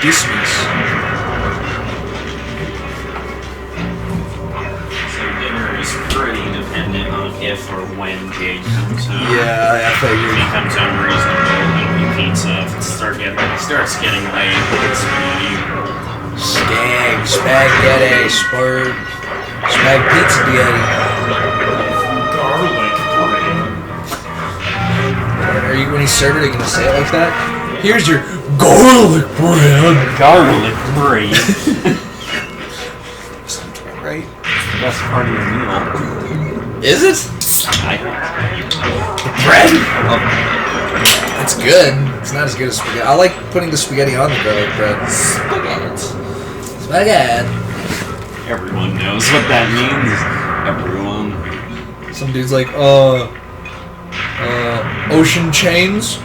Dismiss. So dinner is pretty dependent on if or when Jade comes home. Yeah, I If figured. he comes home reasonable, it'll be pizza. If it starts getting late, it's spaghetti. Spaghetti, spag pizza spaghetti. Garlic bread. Are you, when you serve it, are you gonna say it like that? Here's your garlic bread. Garlic bread. Sounds about right. Best part of your meal. Is it? I The bread? It's good. It's not as good as spaghetti. I like putting the spaghetti on the garlic bread. Spaghetti. Everyone knows what that means. Everyone. Some dude's like, ocean chains?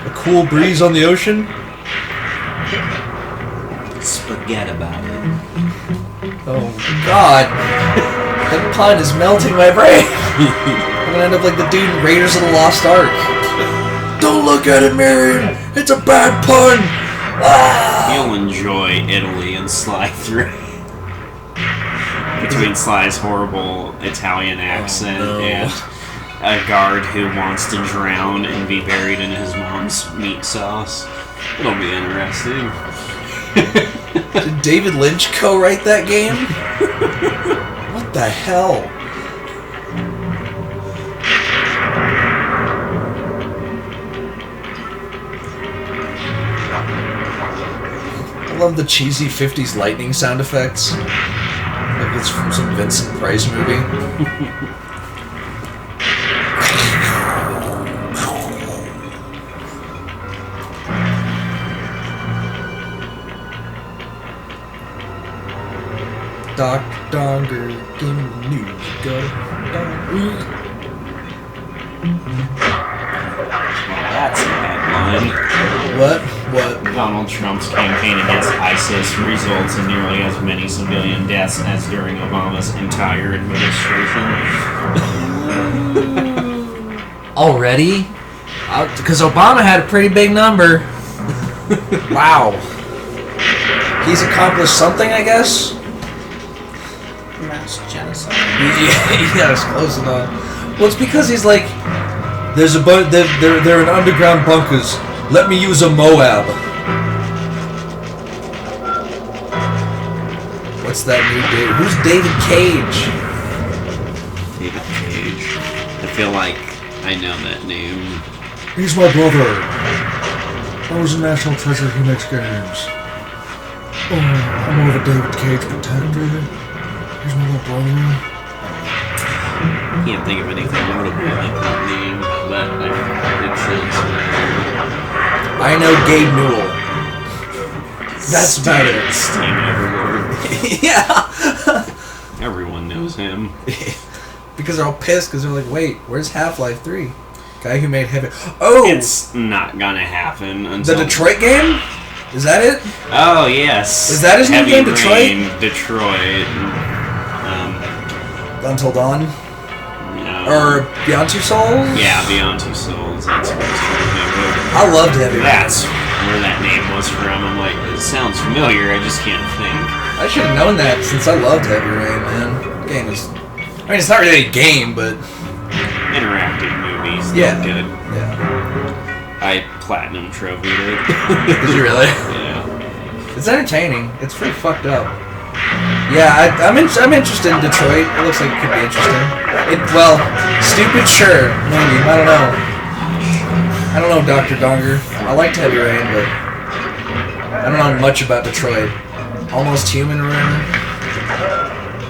A cool breeze on the ocean? Forget about it. Oh, God. That pun is melting my brain. I'm gonna end up like the dude in Raiders of the Lost Ark. Don't look at it, Marion. It's a bad pun. Ah! You'll enjoy Italy and Sly 3. Between Sly's horrible Italian accent and a guard who wants to drown and be buried in his mom's meat sauce. It'll be interesting. Did David Lynch co-write that game? What the hell? I love the cheesy 50s lightning sound effects. Like it's from some Vincent Price movie. Dr. Donger, give me the news. Go. That's a headline. What? Donald Trump's campaign against ISIS results in nearly as many civilian deaths as during Obama's entire administration. Already? Because Obama had a pretty big number. Wow. He's accomplished something, I guess? Mass genocide. Yeah, it's close enough. Well, it's because he's like, they're in underground bunkers. Let me use a Moab. What's that new dude? Who's David Cage? David Cage. I feel like I know that name. He's my brother. I was a national treasure who makes games. Oh, I'm more of a David Cage protector. Here's my little brother. Can't think of anything notable like that name, but it makes sense. I know Gabe Newell. That's about it. Steam Overlord. Yeah. Everyone knows him. Because they're all pissed because they're like, wait, where's Half-Life 3? Guy who made Heavy... Oh! It's not gonna happen until... The Detroit game? Is that it? Oh, yes. Is that his new game, Rain, Detroit? Until Dawn? No. Or Beyond Two Souls? Yeah, Beyond Two Souls. That's what I I loved Heavy Rain. That's where that name was from. I'm like, it sounds familiar, I just can't think. I should have known that since I loved Heavy Rain, man. The game is... I mean, it's not really a game, but... Interactive movies, Yeah. they're good. Yeah. I platinum trophied it. Did you really? Yeah. It's entertaining. It's pretty fucked up. Yeah, I'm interested in Detroit. It looks like it could be interesting. Well, stupid, sure, maybe. I don't know, Dr. Donger. I liked Heavy Rain, but I don't know much about Detroit. Almost Human or whatever.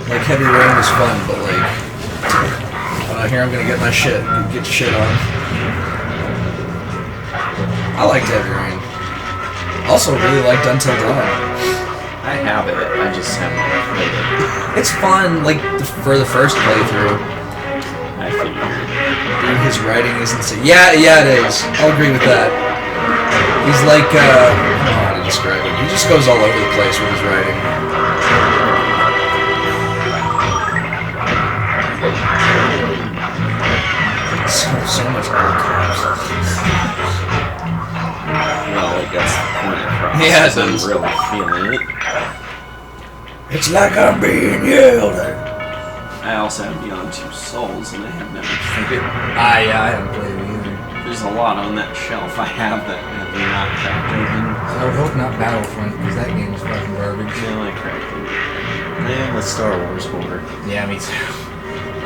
Like, Heavy Rain was fun, but like, here I'm gonna get my shit. Get your shit on. I liked Heavy Rain. Also really liked Until Dawn. I have it, I just haven't played it. It's fun, like, for the first playthrough. I figured. Dude, his writing is insane. Yeah, it is. I'll agree with that. He's like, I don't know how to describe it. He just goes all over the place with his writing. So much bull caps. Well, I guess the point of Yeah, it I'm does. really feeling it. It's like I'm being yelled at. I also have Beyond Two Souls, and I have never played it. I haven't played it either. There's a lot on that shelf I have that have not cracked open. I would hope not Battlefront, because that game is fucking garbage. No, I cracked it. I am a Star Wars whore. Yeah, me too.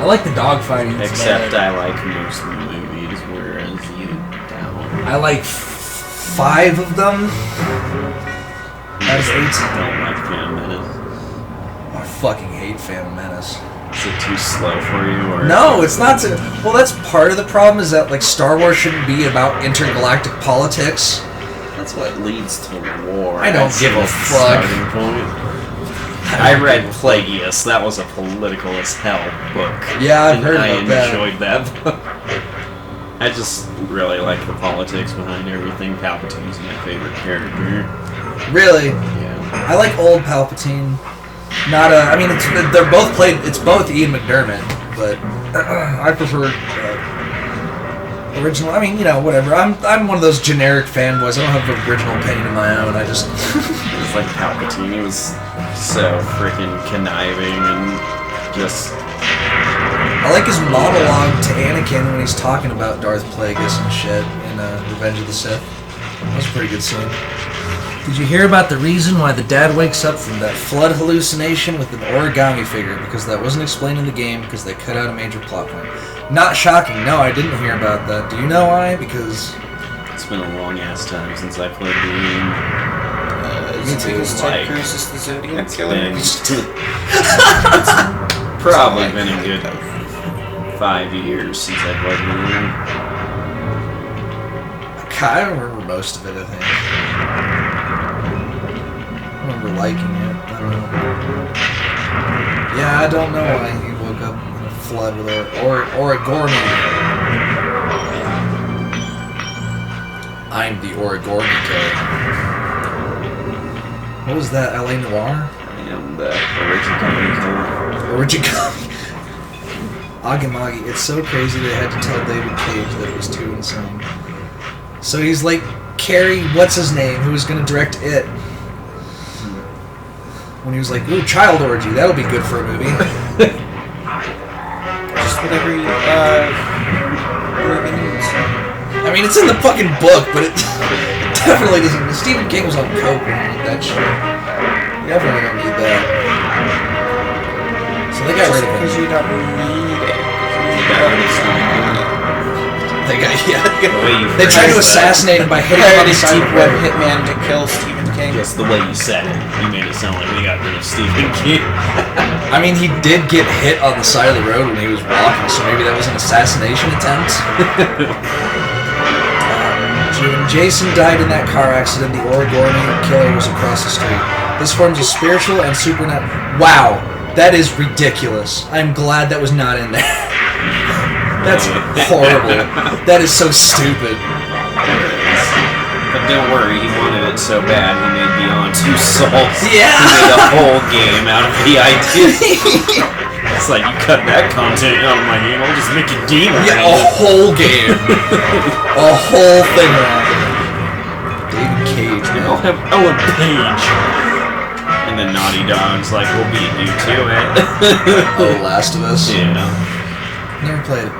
I like the dogfighting. Except I like most of the movies, whereas you don't. I like 5 of them. Out of 8. Don't like Phantom Menace. I fucking hate Phantom Menace. Is it too slow for you, or No, it's not. Well, that's part of the problem. Is that like Star Wars shouldn't be about intergalactic politics. That's what leads to war. I don't give a the fuck. starting point. I read Plagueis. That was a political as hell book. Yeah, I've and heard I about that. enjoyed that book. I just really like the politics behind everything. Palpatine's my favorite character. Really, Yeah. I like old Palpatine. Not I mean, they're both played. It's both Ian McDermott, but I prefer original. I mean, you know, whatever. I'm one of those generic fanboys. I don't have an original opinion of my own. I just It was like Palpatine. He was so freaking conniving and just. I like his monologue to Anakin when he's talking about Darth Plagueis and shit in Revenge of the Sith. That was a pretty good scene. Did you hear about the reason why the dad wakes up from that flood hallucination with an origami figure? Because that wasn't explained in the game because they cut out a major plot point. Not shocking. No, I didn't hear about that. Do you know why? Because It's been a long ass time since I played the game. Is it because Ted like- Cruz is the Zodiac It's Killer? been. It's probably been a good 5 years since I played the game. I remember most of it, I think. I remember liking it. I don't know. Yeah, I don't know why he woke up in a flood with origami. I'm the origami killer. What was that, L.A. Noire? I am the original. Origami. Agamagi. It's so crazy they had to tell David Cage that it was too insane. So he's like Carrie, what's his name, who was going to direct it. When he was like, ooh, child orgy, that'll be good for a movie. Just whatever whoever needs. I mean, it's in the fucking book, but it definitely doesn't. Stephen King was on coke when he did that shit. You definitely don't need that. So they got rid of Because him. you don't need it. They tried to assassinate him by hitting him on Hired the a side deep of the web road. hitman to kill Stephen King. Yes, the way you said it, you made it sound like we got rid of Stephen King. I mean, he did get hit on the side of the road when he was walking, so maybe that was an assassination attempt. When Jason died in that car accident, the origami killer was across the street. This forms a spiritual and supernatural. Wow, that is ridiculous. I'm glad that was not in there. That's horrible. That is so stupid. But don't worry, he wanted it so bad he made Beyond Two Souls. Yeah. He made a whole game out of the idea. It's like, you cut that content out of my game, I'll just make a game out Yeah, of a it. whole game. A whole thing around it. David Cage, And I'll man. have Ellen Page. And then Naughty Dog's like, we'll beat you to it. Oh, The Last of Us. Yeah. Never played it.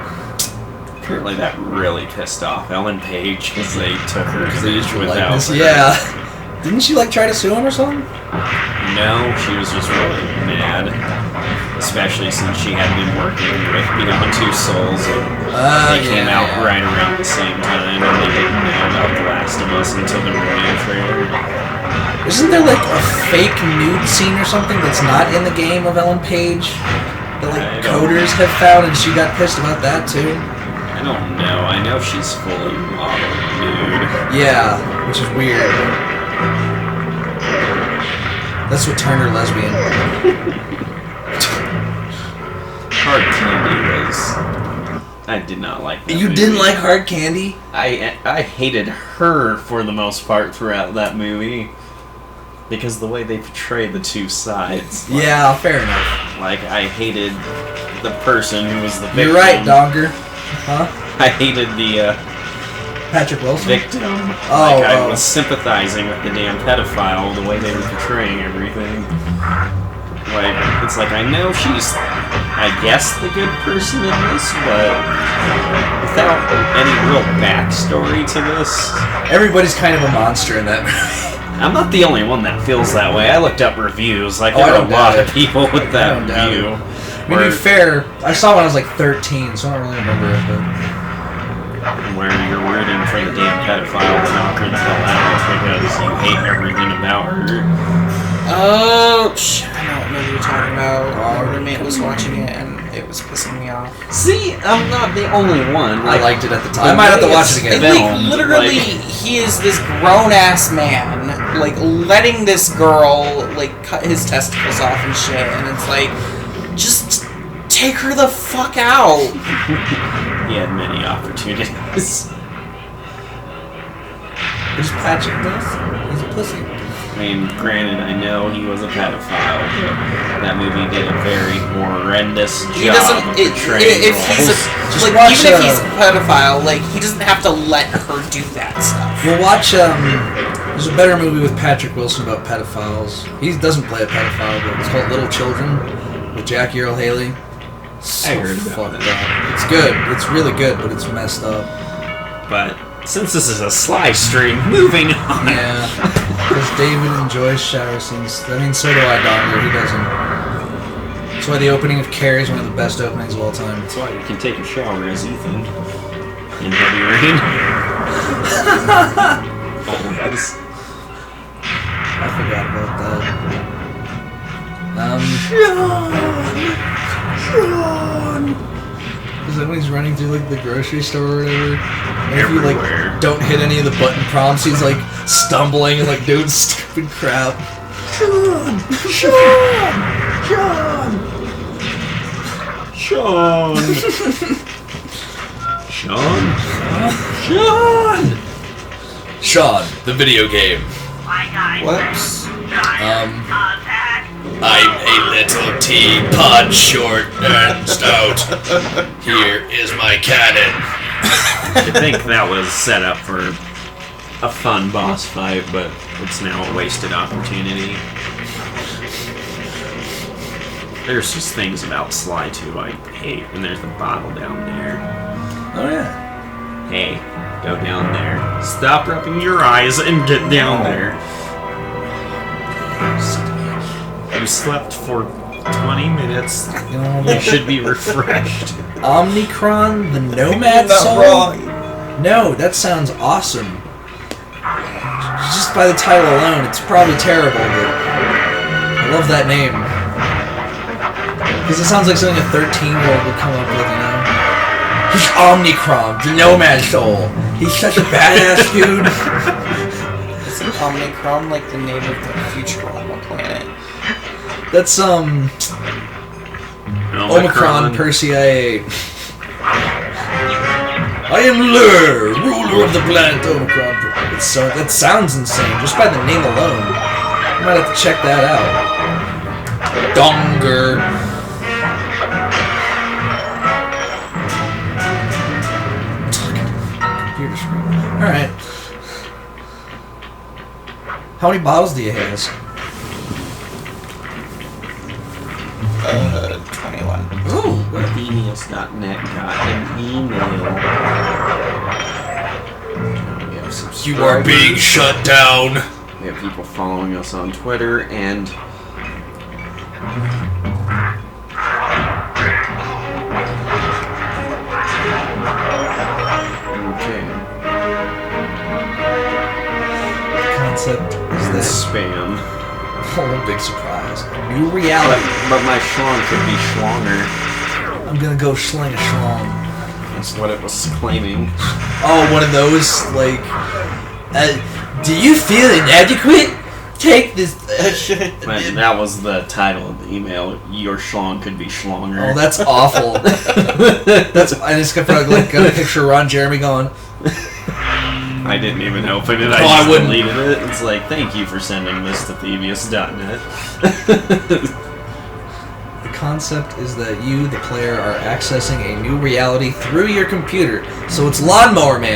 Apparently that really pissed off Ellen Page because they took her Because they image just like without this. her. Yeah. Didn't she like try to sue him or something? No, she was just really mad. Especially since she had been working with Beyond Two Souls and they came out right around the same time and they didn't know about The Last of Us until the review trailer. Isn't there like a fake nude scene or something that's not in the game of Ellen Page? That like I don't coders have found and she got pissed about that too? I don't know. I know she's fully modeled nude. Yeah, which is weird. That's what turned her lesbian. Hard Candy was... I did not like that You movie. didn't like Hard Candy? I hated her for the most part throughout that movie. Because the way they portray the two sides. Like, Yeah, fair enough. Like, I hated the person who was the victim. You're right, Donger. Huh? I hated Patrick Wilson? victim. Oh, I was sympathizing with the damn pedophile, the way they were portraying everything. Like, it's like, I know she's, I guess, the good person in this, but without any real backstory to this. Everybody's kind of a monster in that movie. I'm not the only one that feels that way. I looked up reviews. Like, I there are don't a lot doubt of it. people with that don't doubt view. it. To be fair, I saw it when I was like 13, so I don't really remember it, but... Where you're rooting for the damn pedophile to knock her the hell out because you hate everything about her. Oh, I don't know what you're talking about. My roommate was watching it and it was pissing me off. See, I'm not the only one. I liked it at the time. I might have to watch it again. Filmed, Literally, he is this grown-ass man, like, letting this girl, like, cut his testicles off and shit, and it's like, just take her the fuck out. He had many opportunities. It's Patrick Wilson. He's a pussy. I mean, granted, I know he was a pedophile, but that movie did a very horrendous job He doesn't. of portraying If he's roles. like, watch, even if he's a pedophile, like, he doesn't have to let her do that stuff. We'll watch, there's a better movie with Patrick Wilson about pedophiles. He doesn't play a pedophile, but it's called Little Children with Jackie Earle Haley. So I heard about fucked that. up. It's good. It's really good, but it's messed up. But since this is a Sly stream, moving on. Yeah. Because David enjoys shower scenes. I mean, so do I, Donger. He doesn't. That's why the opening of Carrie is one of the best openings of all time. That's why you can take a shower as Ethan in heavy rain. Always. I forgot about that. Sean! Is that when he's running through, like, the grocery store or whatever? And if you, Everywhere. like, don't hit any of the button prompts, he's, like, stumbling and, like, doing stupid crap. Sean! Sean! Sean! Sean? Sean! Sean, the video game. Whoops. I'm a little teapot, short and stout. Here is my cannon. I think that was set up for a fun boss fight, but it's now a wasted opportunity. There's just things about Sly 2 I hate, and there's the bottle down there. Oh yeah. Hey, go down there. Stop rubbing your eyes and get down there. You slept for 20 minutes. You should be refreshed. Omnicron, the Nomad Not Soul? wrong. No, that sounds awesome. Just by the title alone, it's probably terrible, but I love that name. Because it sounds like something a 13-year-old would come up with, you know? He's Omnicron, the Nomad Soul. He's such a badass dude. Isn't Omnicron like the name of the Futurama planet? That's, Omicron Persei. I am Lur, ruler of the planet Omicron. That sounds insane, just by the name alone. I might have to check that out. Donger. Computer screen. Alright. How many bottles do you have? 21. Ooh. Genius.net got an email. You are being shut down. We have people following us on Twitter and okay. The concept is this. Spam. Oh, big surprise. New reality. But my schlong could be schlonger. I'm gonna go sling a schlong. That's what it was claiming. Oh, one of those, like, do you feel inadequate? Take this. But that was the title of the email. Your schlong could be schlonger. Oh, that's awful. I just got a picture of Ron Jeremy going. I didn't even open it. Oh, I I just wouldn't. deleted it. It's like, thank you for sending this to Thievius.net. The concept is that you, the player, are accessing a new reality through your computer. So it's Lawnmower Man.